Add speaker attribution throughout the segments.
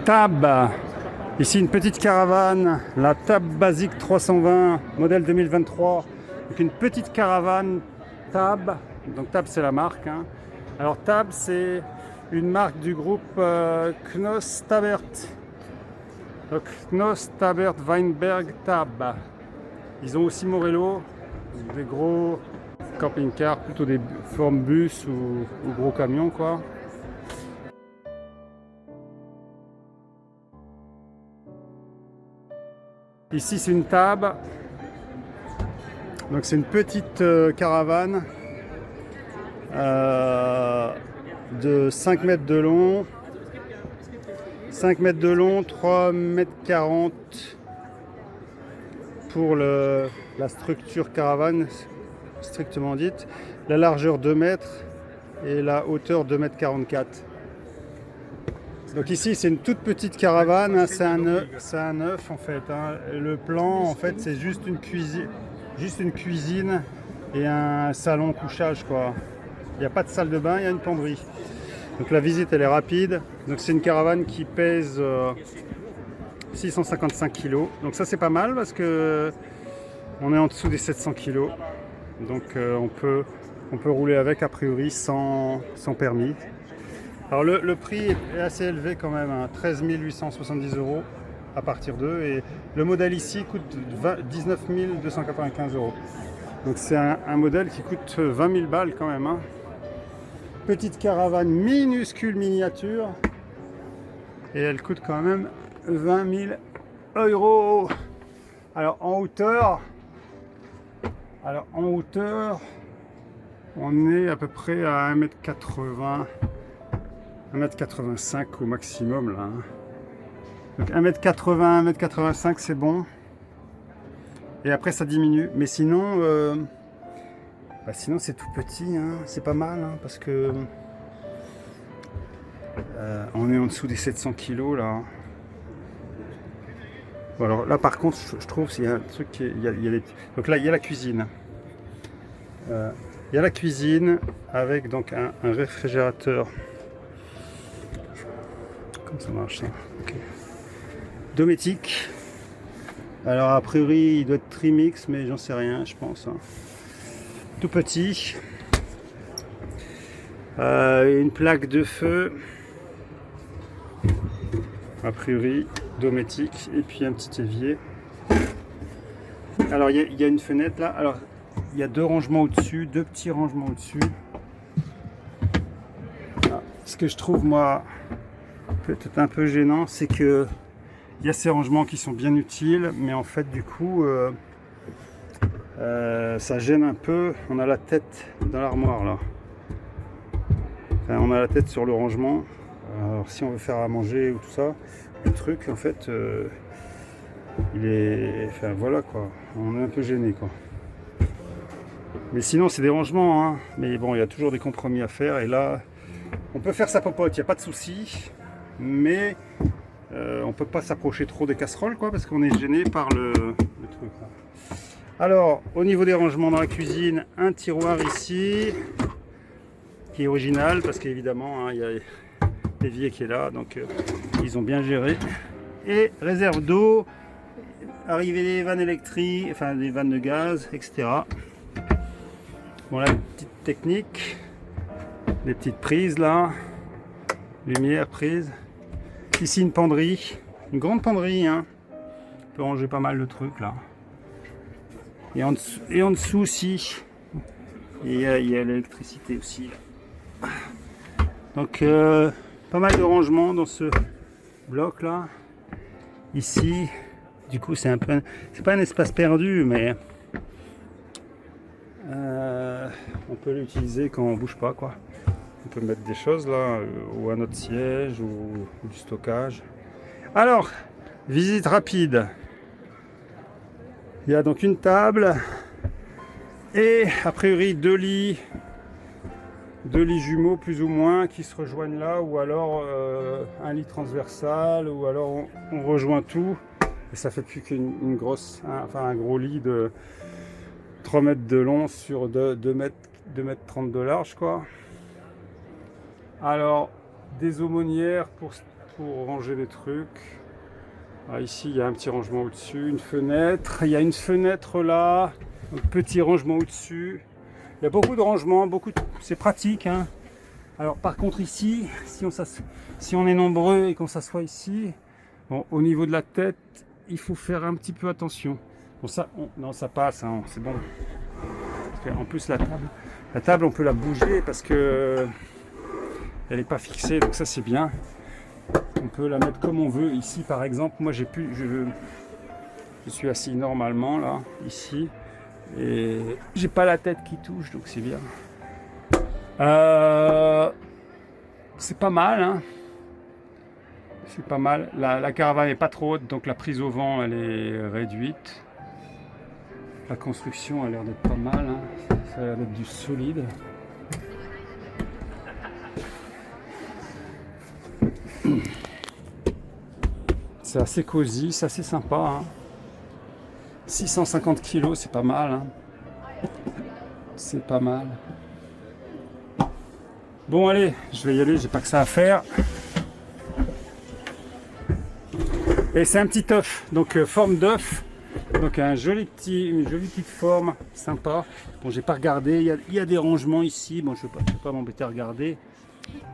Speaker 1: Tab. Ici une petite caravane, la Tab Basic 320, modèle 2023. Donc une petite caravane Tab. Donc Tab c'est la marque. Alors Tab c'est une marque du groupe Knos Tabbert. Donc Knos Tabbert Weinberg Tab. Ils ont aussi Morello, des gros camping-cars, plutôt des formes bus ou gros camions quoi. Ici c'est une Tab, donc c'est une petite caravane de 5 mètres de long, 3 mètres 40 pour la structure caravane strictement dite, la largeur 2 mètres et la hauteur 2 mètres 44. Donc ici c'est une toute petite caravane, c'est un œuf en fait. Le plan en fait c'est juste une cuisine et un salon couchage quoi. Il n'y a pas de salle de bain, il y a une penderie. Donc la visite elle est rapide. Donc c'est une caravane qui pèse 655 kg. Donc ça c'est pas mal parce que on est en dessous des 700 kg. Donc on peut rouler avec a priori sans permis. Alors le prix est assez élevé quand même, 13 870 € à partir d'eux, et le modèle ici coûte 19 295 €. Donc c'est un modèle qui coûte 20 000 balles quand même. Petite caravane minuscule miniature, et elle coûte quand même 20 000 €. Alors en hauteur, on est à peu près à 1m80. 1m85 au maximum là. Donc 1m80, 1m85 c'est bon. Et après ça diminue. Mais sinon, sinon c'est tout petit. C'est pas mal parce que on est en dessous des 700 kg là. Bon, alors là par contre je trouve qu'il y a un truc donc là il y a la cuisine. Il y a la cuisine avec donc un réfrigérateur. Ça marche ça. Okay. Dométique. Alors a priori il doit être trimix mais j'en sais rien je pense. Tout petit. Une plaque de feu. A priori dométique. Et puis un petit évier. Alors il y a une fenêtre là. Alors il y a deux rangements au-dessus. Deux petits rangements au-dessus. Ce que je trouve moi peut-être un peu gênant, c'est que il y a ces rangements qui sont bien utiles, mais en fait du coup ça gêne un peu. On a la tête dans l'armoire là, enfin, on a la tête sur le rangement. Alors si on veut faire à manger ou tout ça, le truc en fait il est, enfin voilà quoi, on est un peu gêné quoi. Mais sinon c'est des rangements mais bon il y a toujours des compromis à faire, et là on peut faire sa popote, il n'y a pas de souci. Mais on peut pas s'approcher trop des casseroles quoi, parce qu'on est gêné par le truc là. Alors au niveau des rangements dans la cuisine, un tiroir ici qui est original parce qu'évidemment il y a l'évier qui est là, donc ils ont bien géré. Et réserve d'eau, arrivée des vannes électriques, enfin des vannes de gaz, etc. Bon là, petite technique, des petites prises là, lumière prise. Ici une penderie, une grande penderie, on peut ranger pas mal de trucs là. Et en dessous aussi, il y a l'électricité aussi là. Donc pas mal de rangements dans ce bloc là. Ici, du coup c'est pas un espace perdu, mais on peut l'utiliser quand on bouge pas quoi. On peut mettre des choses là, ou un autre siège, ou du stockage. Alors, visite rapide. Il y a donc une table et a priori deux lits jumeaux plus ou moins qui se rejoignent là, ou alors un lit transversal, ou alors on rejoint tout et ça fait plus qu'une grosse, un gros lit de 3 mètres de long sur 2 mètres 30 de large quoi. Alors des aumônières pour ranger les trucs. Ah, ici, il y a un petit rangement au-dessus, une fenêtre. Il y a une fenêtre là, un petit rangement au-dessus. Il y a beaucoup de rangements, c'est pratique, hein. Alors par contre ici, si on est nombreux et qu'on s'assoit ici, bon, au niveau de la tête, il faut faire un petit peu attention. Bon ça, non ça passe, hein, c'est bon. En plus la table on peut la bouger parce que elle n'est pas fixée, donc ça c'est bien. On peut la mettre comme on veut. Ici par exemple, moi je suis assis normalement là, ici, et j'ai pas la tête qui touche, donc c'est bien. C'est pas mal, hein. C'est pas mal. La caravane n'est pas trop haute, donc la prise au vent elle est réduite. La construction a l'air d'être pas mal, hein. Ça a l'air d'être du solide. C'est assez cosy, c'est assez sympa, hein. 650 kg, c'est pas mal, hein. C'est pas mal. Bon allez, je vais y aller, j'ai pas que ça à faire. Et c'est un petit œuf, donc forme d'œuf. Donc une jolie petite forme, sympa. Bon, j'ai pas regardé, il y a des rangements ici. Bon, je vais pas m'embêter à regarder.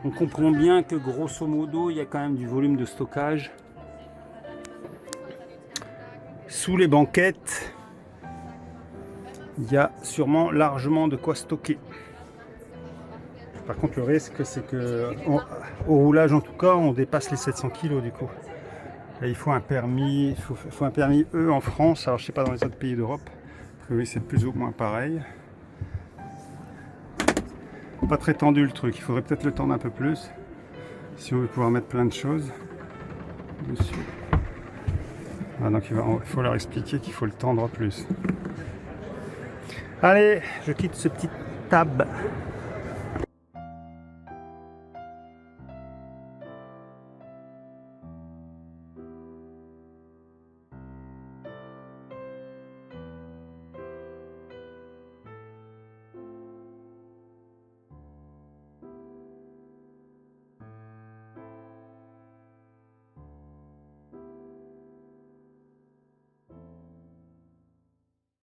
Speaker 1: On comprend bien que grosso modo, il y a quand même du volume de stockage. Sous les banquettes, il y a sûrement largement de quoi stocker. Par contre, le risque, c'est que au roulage, en tout cas, on dépasse les 700 kg du coup. Et il faut un permis, faut un permis E en France. Alors, je sais pas dans les autres pays d'Europe. Oui, c'est plus ou moins pareil. Pas très tendu le truc. Il faudrait peut-être le tendre un peu plus si on veut pouvoir mettre plein de choses dessus. Ah, donc il faut leur expliquer qu'il faut le tendre plus. Allez, je quitte ce petit tab.